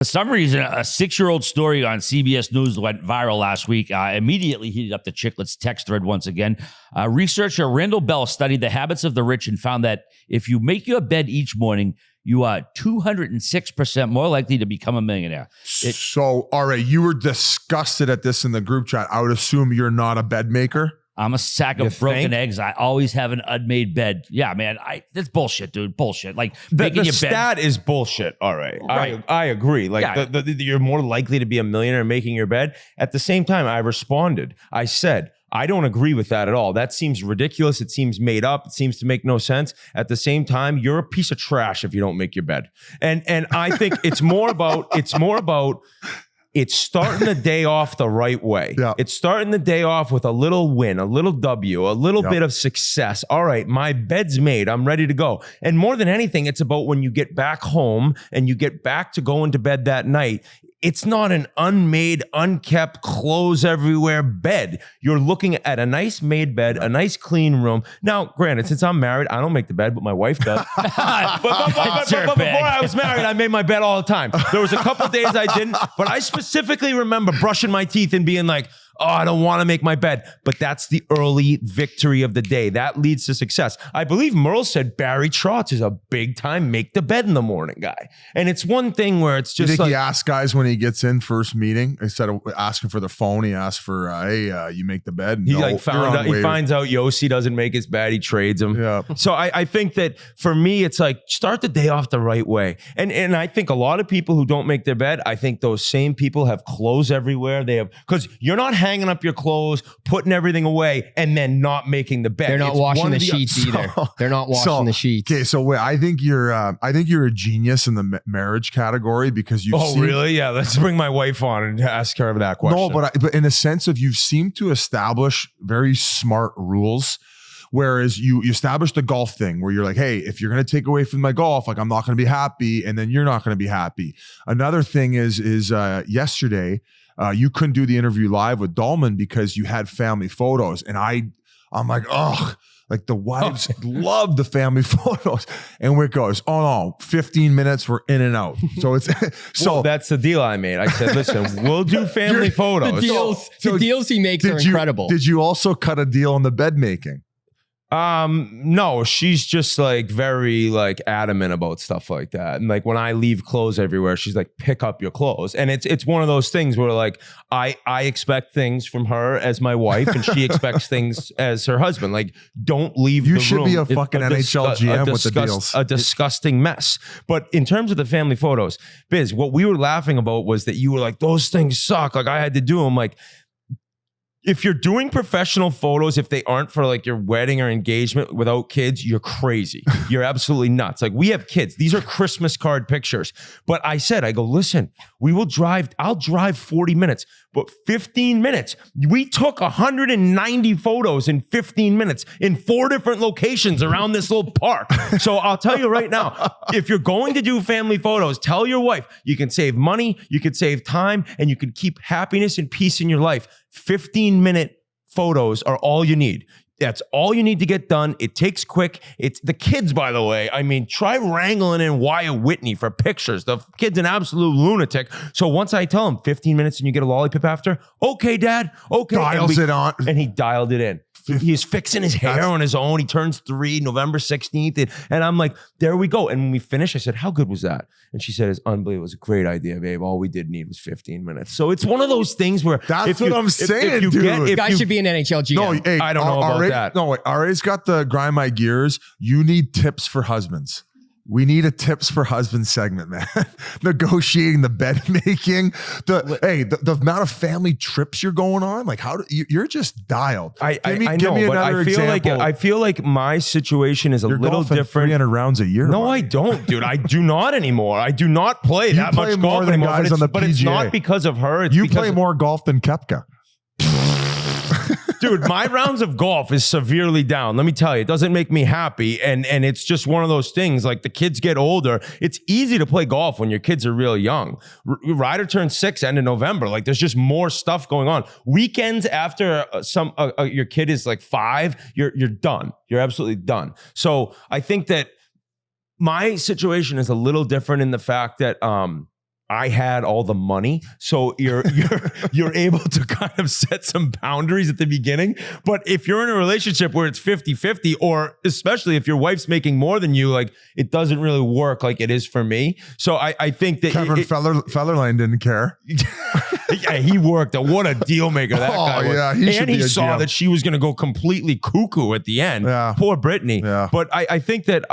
For some reason, a 6-year-old story on CBS News went viral last week. Immediately heated up the Chicklets text thread once again. Researcher Randall Bell studied the habits of the rich and found that if you make your bed each morning, you are 206% more likely to become a millionaire. So, all right, you were disgusted at this in the group chat. I would assume you're not a bed maker. I'm a sack of broken eggs. I always have an unmade bed. Yeah, man. That's bullshit, dude. Bullshit. Like making the your stat bed is bullshit. All right. Right. I agree. Like Yeah. you're more likely to be a millionaire making your bed. At the same time, I responded. I said, I don't agree with that at all. That seems ridiculous. It seems made up. It seems to make no sense. At the same time, you're a piece of trash if you don't make your bed. And I think it's more about it's starting the day off the right way. Yeah. It's starting the day off with a little win, a little W, a little bit of success. All right, my bed's made. I'm ready to go. And more than anything, it's about when you get back home and you get back to going to bed that night. It's not an unmade, unkept, clothes everywhere bed. You're looking at a nice made bed, a nice clean room. Now, granted, since I'm married, I don't make the bed, but my wife does. but before I was married, I made my bed all the time. There was a couple of days I didn't, but I specifically remember brushing my teeth and being like, oh, I don't want to make my bed. But that's the early victory of the day. That leads to success. I believe Merle said Barry Trotz is a big time make the bed in the morning guy. And it's one thing where it's Do you just think like, he asks guys when he gets in first meeting, instead of asking for the phone, he asks for, hey, you make the bed? he No, like you're found on out, he waiting. finds out Yossi doesn't make his bed, he trades him. Yeah. So I think that for me, it's like start the day off the right way. And I think a lot of people who don't make their bed, I think those same people have clothes everywhere. They have, because you're not hanging up your clothes, putting everything away, and then not making the bed. They're not It's washing one the or sheets either. They're not washing the sheets. Okay, so wait, I think you're a genius in the marriage category because you. Oh, really? Yeah. Let's bring my wife on and ask her that question. No, but in a sense of you've seemed to establish very smart rules. Whereas you establish the golf thing where you're like, hey, if you're going to take away from my golf, like I'm not going to be happy, and then you're not going to be happy. Another thing is yesterday, you couldn't do the interview live with Dahlman because you had family photos, and I'm like, ugh. Like the wives love the family photos. And where it goes, oh no, 15 minutes, we're in and out. So it's well, that's the deal I made. I said, listen, we'll do family photos. The deals he makes are incredible. Did you also cut a deal on the bed making? No, she's just like very like adamant about stuff like that. And like when I leave clothes everywhere, she's like, pick up your clothes. And it's one of those things where like I expect things from her as my wife and she expects things as her husband. Like, don't leave the room. You should be a fucking NHL GM with the deals. A disgusting mess. But in terms of the family photos, Biz, what we were laughing about was that you were like, those things suck. Like I had to do them. Like, if you're doing professional photos, if they aren't for like your wedding or engagement without kids, you're crazy. You're absolutely nuts. Like we have kids. These are Christmas card pictures. But I go, listen, I'll drive 40 minutes, but 15 minutes. We took 190 photos in 15 minutes in 4 different locations around this little park. So I'll tell you right now, if you're going to do family photos, tell your wife you can save money, you can save time, and you can keep happiness and peace in your life. 15-minute photos are all you need. That's all you need to get done. It takes quick. It's the kids, by the way. I mean, try wrangling in Wyatt Whitney for pictures. The kid's an absolute lunatic. So once I tell him 15 minutes and you get a lollipop after, okay, Dad, okay. Dials it on. And he dialed it in. He's fixing his hair on his own. He turns 3 November 16th. And I'm like, there we go. And when we finished, I said, how good was that? And she said, it's unbelievable. It was a great idea, babe. All we did need was 15 minutes. So it's one of those things where That's what I'm saying, dude. Guy should be an NHL GM. No, hey, I don't know about that. No, wait, RA's got the grind my gears. You need tips for husbands. We need a tips for husbands segment, man. Negotiating the bed making, the amount of family trips you're going on. Like you're just dialed. I know, but I feel like my situation is a little different. 300 rounds a year. No, I don't, dude. I do not anymore. I do not play that play much more golf than anymore. guys on the but it's PGA. not because of her. It's You because play more golf than Koepka. Dude, my rounds of golf is severely down. Let me tell you, it doesn't make me happy. And it's just one of those things. Like the kids get older. It's easy to play golf when your kids are real young. Ryder turns 6 end of November. Like there's just more stuff going on. Weekends after your kid is like 5, you're done. You're absolutely done. So I think that my situation is a little different in the fact that I had all the money. So you're able to kind of set some boundaries at the beginning. But if you're in a relationship where it's 50-50, or especially if your wife's making more than you, like it doesn't really work like it is for me. So I think that Kevin Fellerline didn't care. yeah, he worked. What a deal maker that guy was. Yeah, he should and he be a saw GM. that she was going to go completely cuckoo at the end. Yeah. Poor Brittany. Yeah. But I think that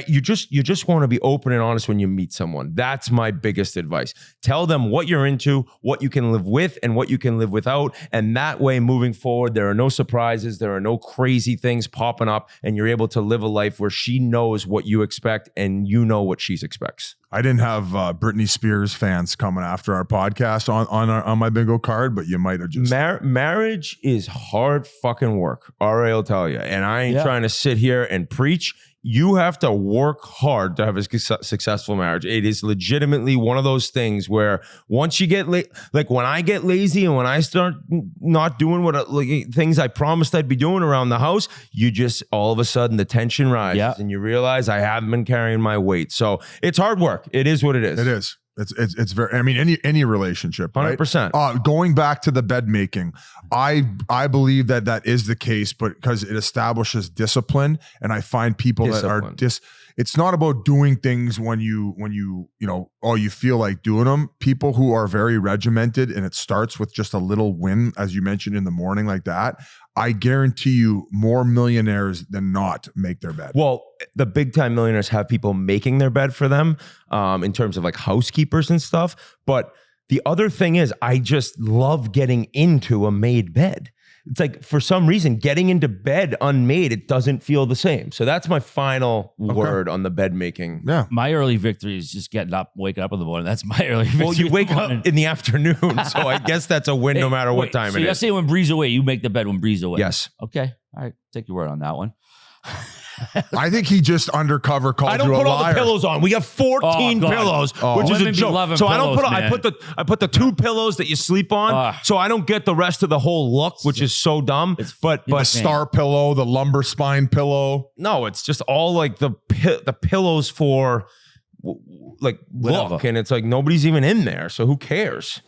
you just want to be open and honest when you meet someone. That's my biggest advice. Tell them what you're into, what you can live with, and what you can live without. And that way, moving forward, there are no surprises. There are no crazy things popping up, and you're able to live a life where she knows what you expect and you know what she expects. I didn't have Britney Spears fans coming after our podcast on my bingo card, but you might have just. Marriage is hard fucking work. I'll tell you. And I ain't trying to sit here and preach. You have to work hard to have a successful marriage. It is legitimately one of those things where once you get like when I get lazy and when I start not doing things I promised I'd be doing around the house, you just all of a sudden the tension rises and you realize I haven't been carrying my weight. So it's hard work. It is what it is. It is. It's very. I mean, any relationship, right? 100%. Going back to the bed making, I believe that is the case, but because it establishes discipline, and I find people that are it's not about doing things when you you feel like doing them. People who are very regimented, and it starts with just a little win, as you mentioned in the morning, like that. I guarantee you, more millionaires than not make their bed. Well, the big time millionaires have people making their bed for them in terms of like housekeepers and stuff. But the other thing is, I just love getting into a made bed. It's like, for some reason, getting into bed unmade, it doesn't feel the same. So that's my final word on the bed making. Yeah. My early victory is just waking up in the morning. That's my early victory. Well, you wake up in the afternoon, so I guess that's a win no matter what time so it you're is. saying when Bree's away, you make the bed when Bree's away? Yes. Okay. All right. Take your word on that one. I think he just undercover called I don't you a put all liar. the pillows on. We have 14 God. pillows, which is Women a be joke. loving So I don't pillows, put man. I put the two pillows that you sleep on, so I don't get the rest of the whole look, which is so dumb. But the star pillow, the lumber spine pillow. no, it's just all like the pillows for like Whatever. look, and it's like nobody's even in there, so who cares?